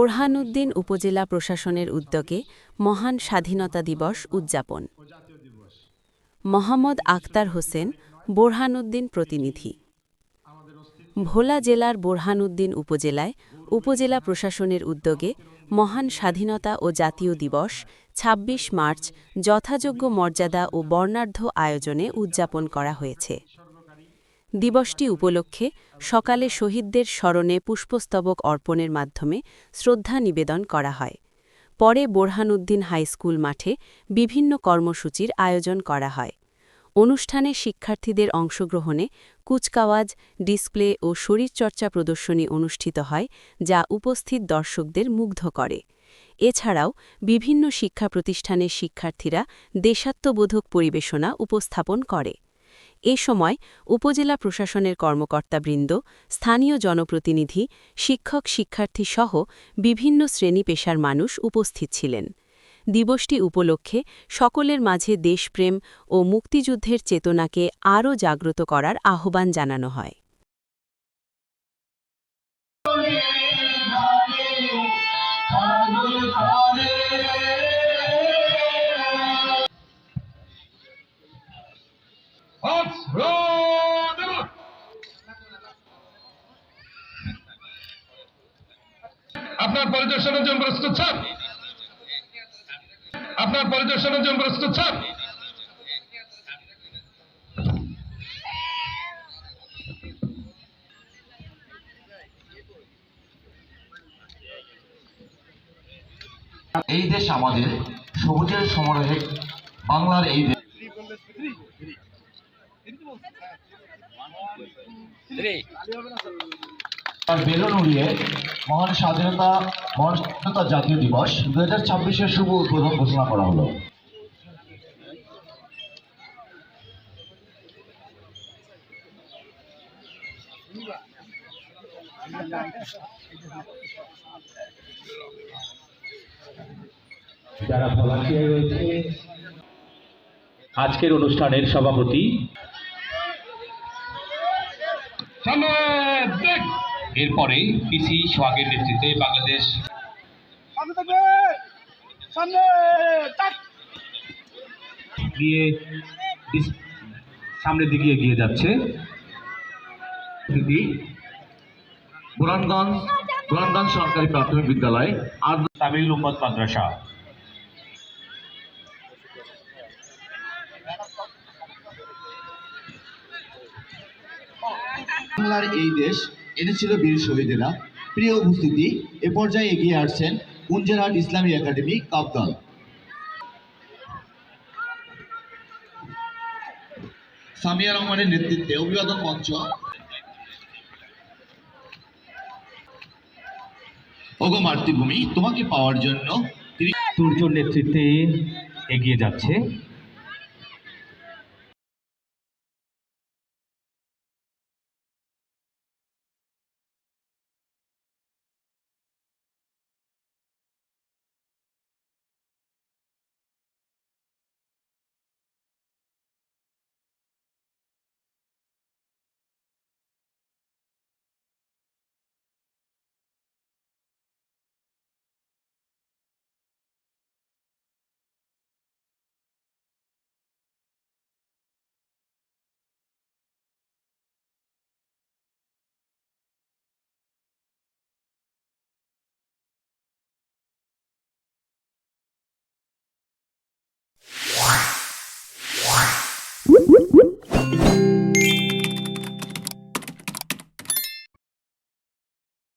বোরহানউদ্দিন উপজেলা প্রশাসনের উদ্যোগে মহান স্বাধীনতা দিবস উদযাপন। মোহাম্মদ আখতার হোসেন, বোরহানউদ্দিন প্রতিনিধি। ভোলা জেলার বোরহানউদ্দিন উপজেলায় উপজেলা প্রশাসনের উদ্যোগে মহান স্বাধীনতা ও জাতীয় দিবস ২৬ মার্চ যথাযোগ্য মর্যাদা ও বর্ণাঢ্য আয়োজনে উদযাপন করা হয়েছে। দিবসটি উপলক্ষে সকালে শহীদদের স্মরণে পুষ্পস্তবক অর্পণের মাধ্যমে শ্রদ্ধা নিবেদন করা হয়। পরে বোরহানউদ্দিন হাইস্কুল মাঠে বিভিন্ন কর্মসূচির আয়োজন করা হয়। অনুষ্ঠানে শিক্ষার্থীদের অংশগ্রহণে কুচকাওয়াজ, ডিসপ্লে ও শরীরচর্চা প্রদর্শনী অনুষ্ঠিত হয়, যা উপস্থিত দর্শকদের মুগ্ধ করে। এছাড়াও বিভিন্ন শিক্ষা প্রতিষ্ঠানের শিক্ষার্থীরা দেশাত্মবোধক পরিবেশনা উপস্থাপন করে। এ সময় উপজেলা প্রশাসনের কর্মকর্তাবৃন্দ, স্থানীয় জনপ্রতিনিধি, শিক্ষক শিক্ষার্থী সহ বিভিন্ন শ্রেণী পেশার মানুষ উপস্থিত ছিলেন। দিবসটি উপলক্ষে সকলের মাঝে দেশপ্রেম ও মুক্তিযুদ্ধের চেতনাকে আরও জাগ্রত করার আহ্বান জানানো হয়। আপনার পরিদর্শনের জন্য প্রস্তুত স্যার, আপনার পরিদর্শনের জন্য প্রস্তুত স্যার। এই দেশ আমাদের সবুজের সমারোহে, বাংলার এই দেশ বেলুন উড়িয়ে মহান স্বাধীনতা জাতীয় দিবস 2026-এর শুভ উদ্বোধন ঘোষণা করা হলো। যারা ভলান্টিয়ার রয়েছে, আজকের অনুষ্ঠানের সভাপতি, এরপরে পিসি সোহাগের নেতৃত্বে বাংলাদেশ সামনের দিকে এগিয়ে যাচ্ছে। বুরহানগঞ্জ সরকারি প্রাথমিক বিদ্যালয় আর তামিল উম্মত মাদ্রাসা। বাংলার এই দেশ এনেছিল বীর শহীদেরা। প্রিয় উপস্থিতি, এ পর্যায়ে এগিয়ে আসছেন কুঞ্জেরহাট ইসলামী একাডেমি কাপদল। সামিয়া রহমানের নেতৃত্বে অভিবাদন মঞ্চ। ওগো মাতৃভূমি, তোমাকে পাওয়ার জন্য সূর্যর নেতৃত্বে এগিয়ে যাচ্ছে।